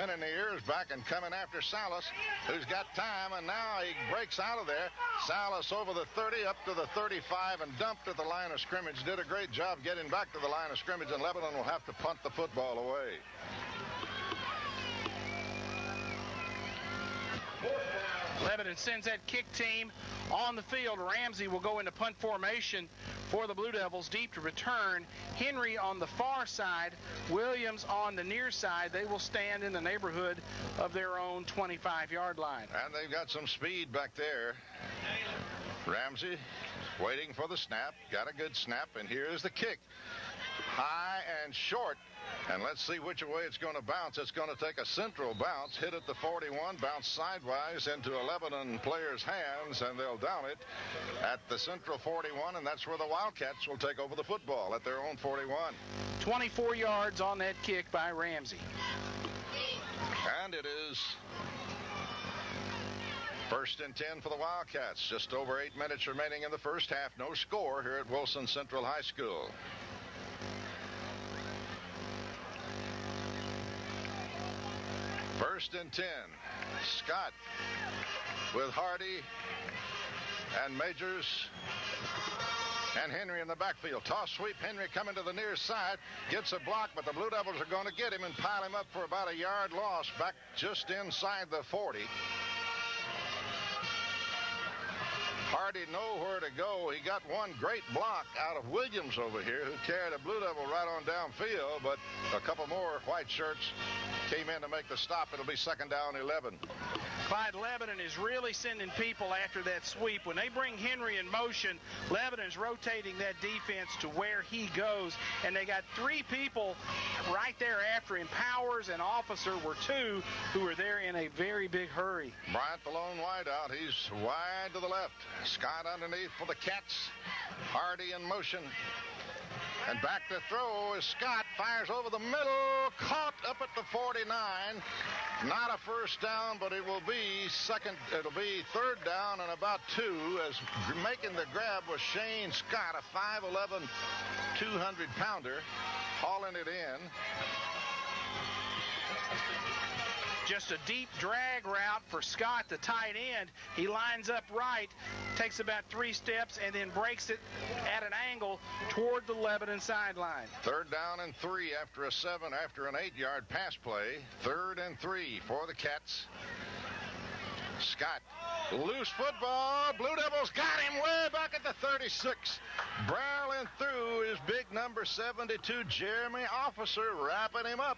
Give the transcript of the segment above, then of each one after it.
pin in the ears, back and coming after Salas, who's got time, and now he breaks out of there. Salas over the 30, up to the 35, and dumped at the line of scrimmage. Did a great job getting back to the line of scrimmage, and Lebanon will have to punt the football away. Lebanon sends that kick team on the field. Ramsey will go into punt formation for the Blue Devils, deep to return. Henry on the far side, Williams on the near side. They will stand in the neighborhood of their own 25-yard line. And they've got some speed back there. Ramsey waiting for the snap. Got a good snap, and here's the kick. High and short. And let's see which way it's going to bounce. It's going to take a central bounce, hit at the 41, bounce sidewise into a Lebanon player's hands, and they'll down it at the central 41, and that's where the Wildcats will take over the football at their own 41. 24 yards on that kick by Ramsey. And it is first and 10 for the Wildcats. Just over 8 minutes remaining in the first half. No score here at Wilson Central High School. First and 10. Scott with Hardy and Majors and Henry in the backfield. Toss sweep. Henry coming to the near side. Gets a block, but the Blue Devils are going to get him and pile him up for about a yard loss back just inside the 40. Hardy nowhere to go. He got one great block out of Williams over here, who carried a Blue Devil right on downfield, but a couple more white shirts came in to make the stop. It'll be second down 11. Clyde, Lebanon is really sending people after that sweep. When they bring Henry in motion, Lebanon's rotating that defense to where he goes, and they got 3 people right there after him. Powers and Officer were 2 who were there in a very big hurry. Bryant, the lone wideout. He's wide to the left. Scott underneath for the Cats. Hardy in motion. And back to throw is Scott. Fires over the middle. Caught up at the 49. Not a first down, but it will be second. It'll be third down and about 2, as making the grab was Shane Scott, a 5'11", 200-pounder, hauling it in. Just a deep drag route for Scott, the tight end. He lines up right, takes about 3 steps, and then breaks it at an angle toward the Lebanon sideline. Third down and 3 after an 8-yard pass play. Third and 3 for the Cats. Scott, loose football. Blue Devils got him way back at the 36. Barreling through is big number 72, Jeremy Officer, wrapping him up.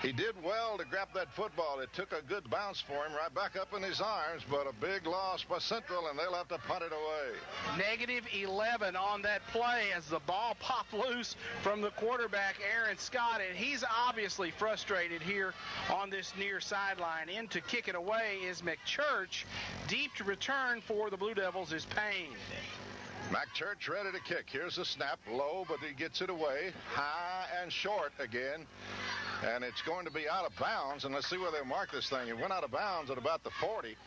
He did well to grab that football. It took a good bounce for him right back up in his arms, but a big loss by Central, and they'll have to punt it away. Negative 11 on that play as the ball popped loose from the quarterback, Aaron Scott, and he's obviously frustrated here on this near sideline. In to kick it away is McChurch. Deep to return for the Blue Devils is Payne. McChurch ready to kick. Here's the snap, low, but he gets it away. High and short again. And it's going to be out of bounds, and let's see where they mark this thing. It went out of bounds at about the 40,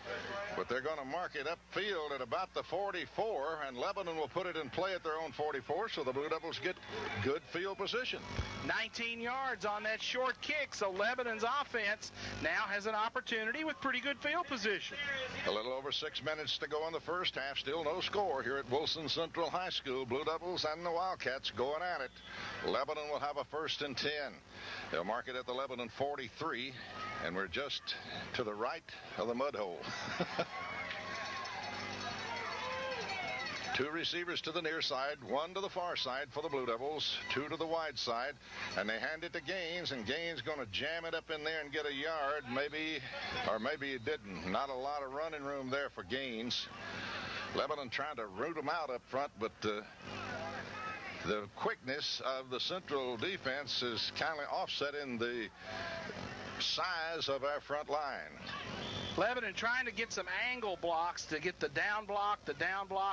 but they're going to mark it upfield at about the 44, and Lebanon will put it in play at their own 44, so the Blue Devils get good field position. 19 yards on that short kick, so Lebanon's offense now has an opportunity with pretty good field position. A little over 6 minutes to go in the first half. Still no score here at Wilson Central High School. Blue Devils and the Wildcats going at it. Lebanon will have a first and 10. They'll mark it at the Lebanon 43, and we're just to the right of the mud hole. 2 receivers to the near side, 1 to the far side for the Blue Devils, 2 to the wide side, and they hand it to Gaines, and Gaines going to jam it up in there and get a yard, maybe, or maybe he didn't. Not a lot of running room there for Gaines. Lebanon trying to root them out up front, but the quickness of the Central defense is kind of offsetting the size of our front line. Lebanon trying to get some angle blocks to get the down block,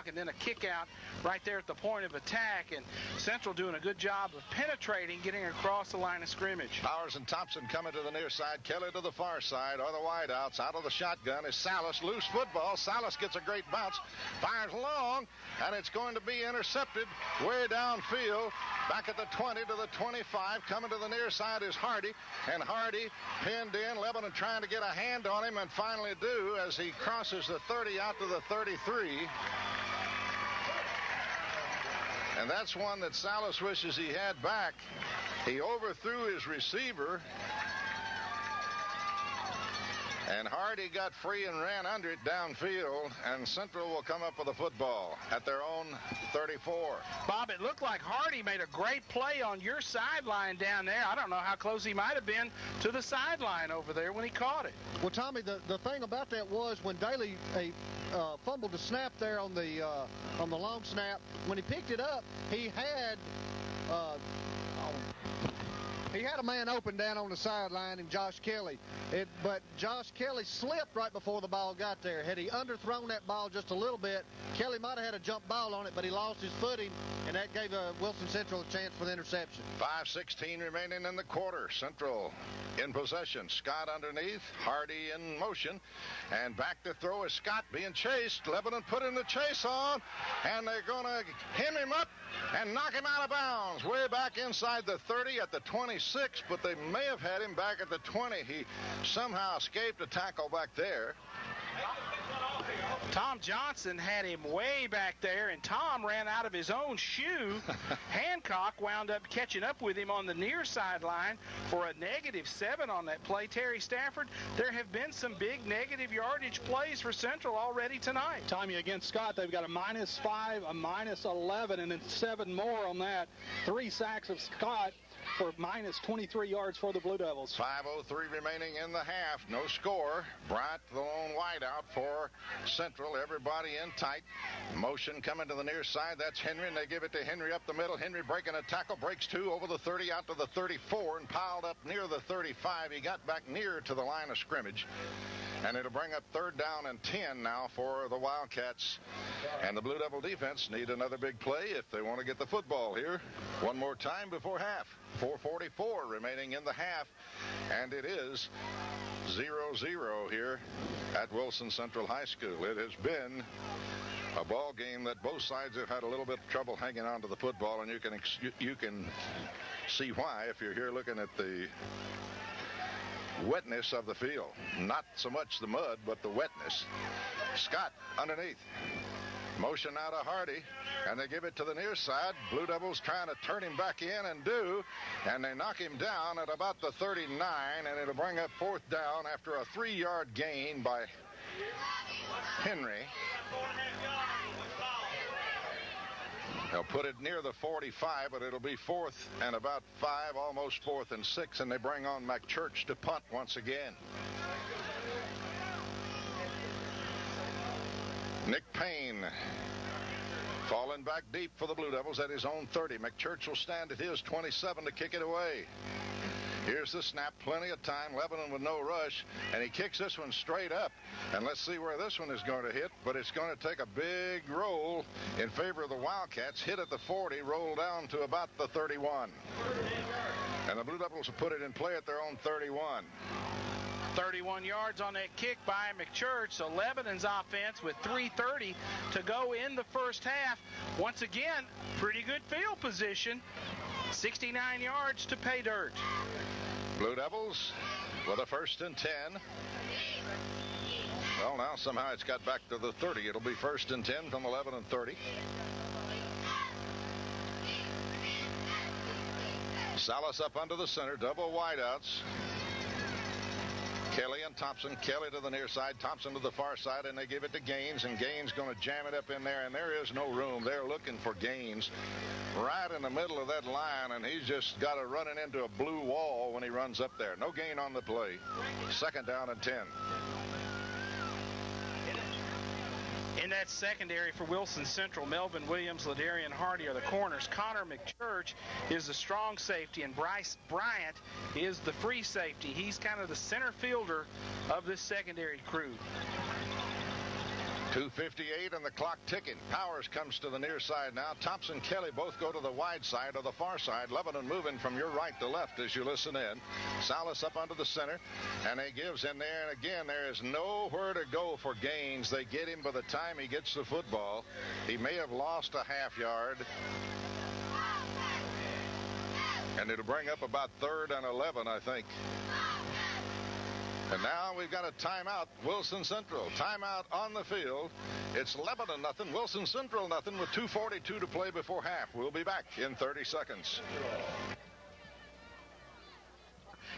and then a kick out right there at the point of attack. And Central doing a good job of penetrating, getting across the line of scrimmage. Powers and Thompson coming to the near side. Kelly to the far side. Are the wideouts. Out of the shotgun is Salas. Loose football. Salas gets a great bounce. Fires long, and it's going to be intercepted way downfield. Back at the 20 to the 25. Coming to the near side is Hardy. And Hardy pinned in. Lebanon trying to get a hand on him, and finally do as he crosses the 30 out to the 33. And that's one that Salas wishes he had back. He overthrew his receiver, and Hardy got free and ran under it downfield, and Central will come up with a football at their own 34. Bob, it looked like Hardy made a great play on your sideline down there. I don't know how close he might have been to the sideline over there when he caught it. Well, Tommy, the thing about that was when Daly fumbled the snap there on the long snap, when he picked it up, he had a man open down on the sideline in Josh Kelly. But Josh Kelly slipped right before the ball got there. Had he underthrown that ball just a little bit, Kelly might have had a jump ball on it, but he lost his footing, and that gave Wilson Central a chance for the interception. 5:16 remaining in the quarter. Central in possession. Scott underneath. Hardy in motion. And back to throw is Scott being chased. Lebanon putting the chase on, and they're going to hem him up and knock him out of bounds. Way back inside the 30 at the 26, but they may have had him back at the 20. He somehow escaped a tackle back there. Tom Johnson had him way back there, and Tom ran out of his own shoe. Hancock wound up catching up with him on the near sideline for a -7 on that play. Terry Stafford, there have been some big negative yardage plays for Central already tonight. Tommy, against Scott, they've got a -5, a -11, and then 7 more on that. 3 sacks of Scott for -23 yards for the Blue Devils. 5:03 remaining in the half. No score. Bryant, the lone wideout for Central. Everybody in tight. Motion coming to the near side. That's Henry, and they give it to Henry up the middle. Henry breaking a tackle. Breaks 2 over the 30 out to the 34 and piled up near the 35. He got back near to the line of scrimmage. And it'll bring up 3rd down and 10 now for the Wildcats. And the Blue Devil defense need another big play if they want to get the football here. One more time before half. 4:44 remaining in the half. And it is 0-0 here at Wilson Central High School. It has been a ball game that both sides have had a little bit of trouble hanging on to the football, and you can see why if you're here looking at the wetness of the field. Not so much the mud, but the wetness. Scott underneath. Motion out of Hardy, and they give it to the near side. Blue Devils trying to turn him back in and they knock him down at about the 39, and it'll bring up 4th down after a 3-yard gain by Henry. They'll put it near the 45, but it'll be 4th and about 5, almost 4th and 6, and they bring on McChurch to punt once again. Nick Payne falling back deep for the Blue Devils at his own 30. McChurch will stand at his 27 to kick it away. Here's the snap, plenty of time. Lebanon with no rush, and he kicks this one straight up. And let's see where this one is going to hit, but it's going to take a big roll in favor of the Wildcats. Hit at the 40, roll down to about the 31. And the Blue Devils will put it in play at their own 31. 31 yards on that kick by McChurch. So Lebanon's offense with 3:30 to go in the first half. Once again, pretty good field position. 69 yards to pay dirt. Blue Devils with a 1st and 10. Well, now somehow it's got back to the 30. It'll be 1st and 10 from 11 and 30. Salas up under the center, double wideouts. Kelly and Thompson. Kelly to the near side, Thompson to the far side, and they give it to Gaines, and Gaines going to jam it up in there, and there is no room. They're looking for Gaines right in the middle of that line, and he's just got to run it into a blue wall when he runs up there. No gain on the play. 2nd down and 10. In that secondary for Wilson Central, Melvin Williams, Ladarian Hardy are the corners. Connor McChurch is the strong safety, and Bryce Bryant is the free safety. He's kind of the center fielder of this secondary crew. 2:58 and the clock ticking. Powers comes to the near side now. Thompson, Kelly both go to the wide side or the far side. Lebanon moving from your right to left as you listen in. Salas up under the center, and he gives in there. And again, there is nowhere to go for gains. They get him by the time he gets the football. He may have lost a half yard. And it'll bring up about 3rd and 11, I think. And now we've got a timeout. Wilson Central. Timeout on the field. It's Lebanon nothing. Wilson Central nothing with 2:42 to play before half. We'll be back in 30 seconds.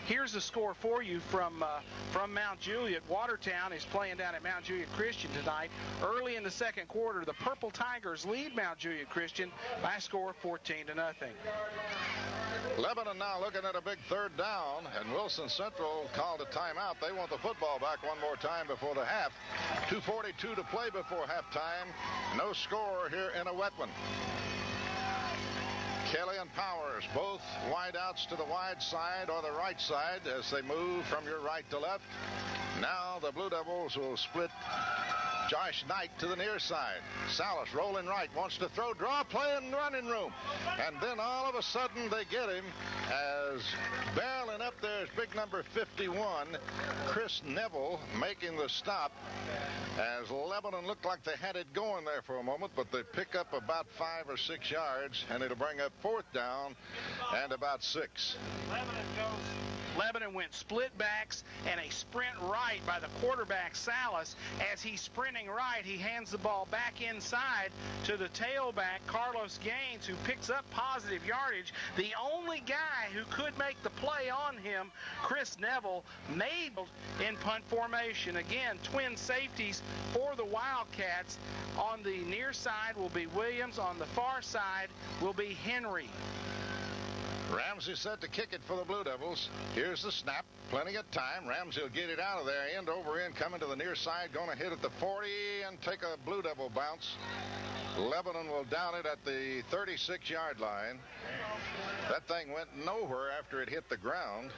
Here's the score for you from Mount Juliet. Watertown is playing down at Mount Juliet Christian tonight. Early in the second quarter, the Purple Tigers lead Mount Juliet Christian by a score of 14-0. Lebanon now looking at a big 3rd down, and Wilson Central called a timeout. They want the football back one more time before the half. 2:42 to play before halftime. No score here in a wet one. Kelly and Powers, both wide outs to the wide side or the right side as they move from your right to left. Now the Blue Devils will split Josh Knight to the near side. Salas rolling right, wants to throw, draw play in running room. And then all of a sudden they get him as barreling up there is big number 51, Chris Neville, making the stop as Lebanon looked like they had it going there for a moment, but they pick up about 5 or 6 yards, and it'll bring up 4th down and about 6. Lebanon went split backs and a sprint right by the quarterback Salas. As he's sprinting right, he hands the ball back inside to the tailback Carlos Gaines, who picks up positive yardage. The only guy who could make the play on him, Chris Neville, made in punt formation. Again, twin safeties for the Wildcats. On the near side will be Williams. On the far side will be Henry. Ramsey set to kick it for the Blue Devils. Here's the snap. Plenty of time. Ramsey will get it out of there. End over end coming to the near side. Going to hit at the 40 and take a Blue Devil bounce. Lebanon will down it at the 36-yard line. That thing went nowhere after it hit the ground.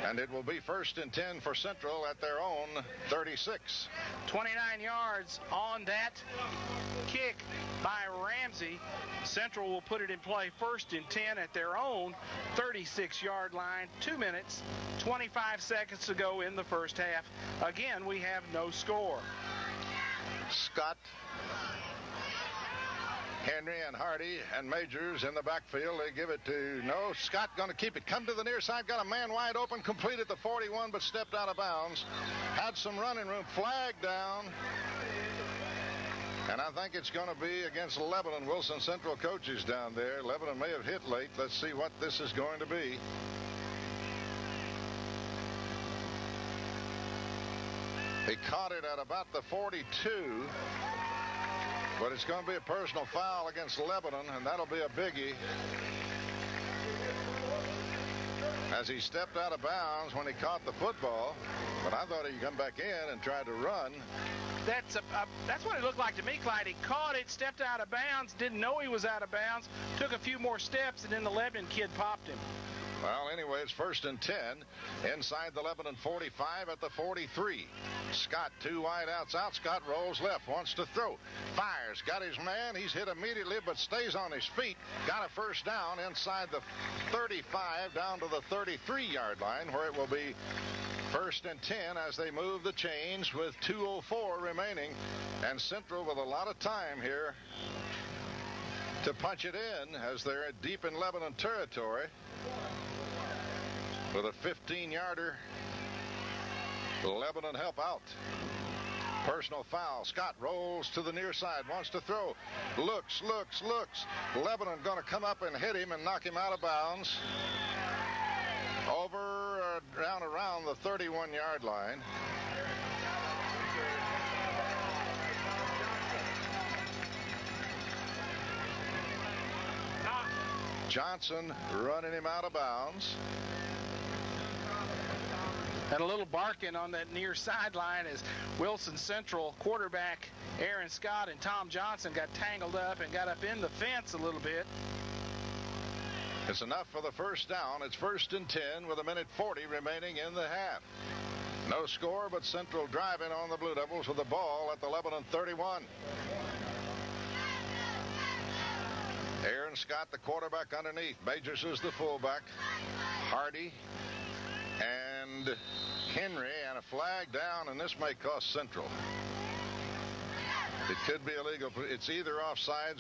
And it will be 1st and 10 for Central at their own 36. 29 yards on that kick by Ramsey. Central will put it in play 1st and 10 at their own 36-yard line. 2 minutes, 25 seconds to go in the first half. Again, we have no score. Scott, Henry and Hardy and Majors in the backfield. They give it to Scott going to keep it. Come to the near side. Got a man wide open. Completed the 41 but stepped out of bounds. Had some running room. Flag down. And I think it's going to be against Lebanon. Wilson Central coaches down there. Lebanon may have hit late. Let's see what this is going to be. He caught it at about the 42. But it's going to be a personal foul against Lebanon, and that'll be a biggie. As he stepped out of bounds when he caught the football. But I thought he'd come back in and try to run. That's what it looked like to me, Clyde. He caught it, stepped out of bounds, didn't know he was out of bounds, took a few more steps, and then the Lebanon kid popped him. Well, anyway, it's 1st and 10 inside the Lebanon 45 at the 43. Scott, 2 wide outs out. Scott rolls left, wants to throw. Fires, got his man. He's hit immediately, but stays on his feet. Got a 1st down inside the 35 down to the 33-yard line, where it will be 1st and 10 as they move the chains with 2:04 remaining. And Central with a lot of time here to punch it in as they're deep in Lebanon territory. With a 15-yarder, Lebanon help out. Personal foul. Scott rolls to the near side, wants to throw. Looks. Lebanon going to come up and hit him and knock him out of bounds. Down around the 31-yard line. Johnson running him out of bounds. And a little barking on that near sideline as Wilson Central quarterback Aaron Scott and Tom Johnson got tangled up and got up in the fence a little bit. It's enough for the first down. It's 1st and 10 with 1:40 remaining in the half. No score, but Central driving on the Blue Devils with the ball at the 11:31. Aaron Scott, the quarterback underneath. Majors is the fullback. Hardy and Henry, and a flag down, and this may cost Central. It could be illegal. It's either offsides or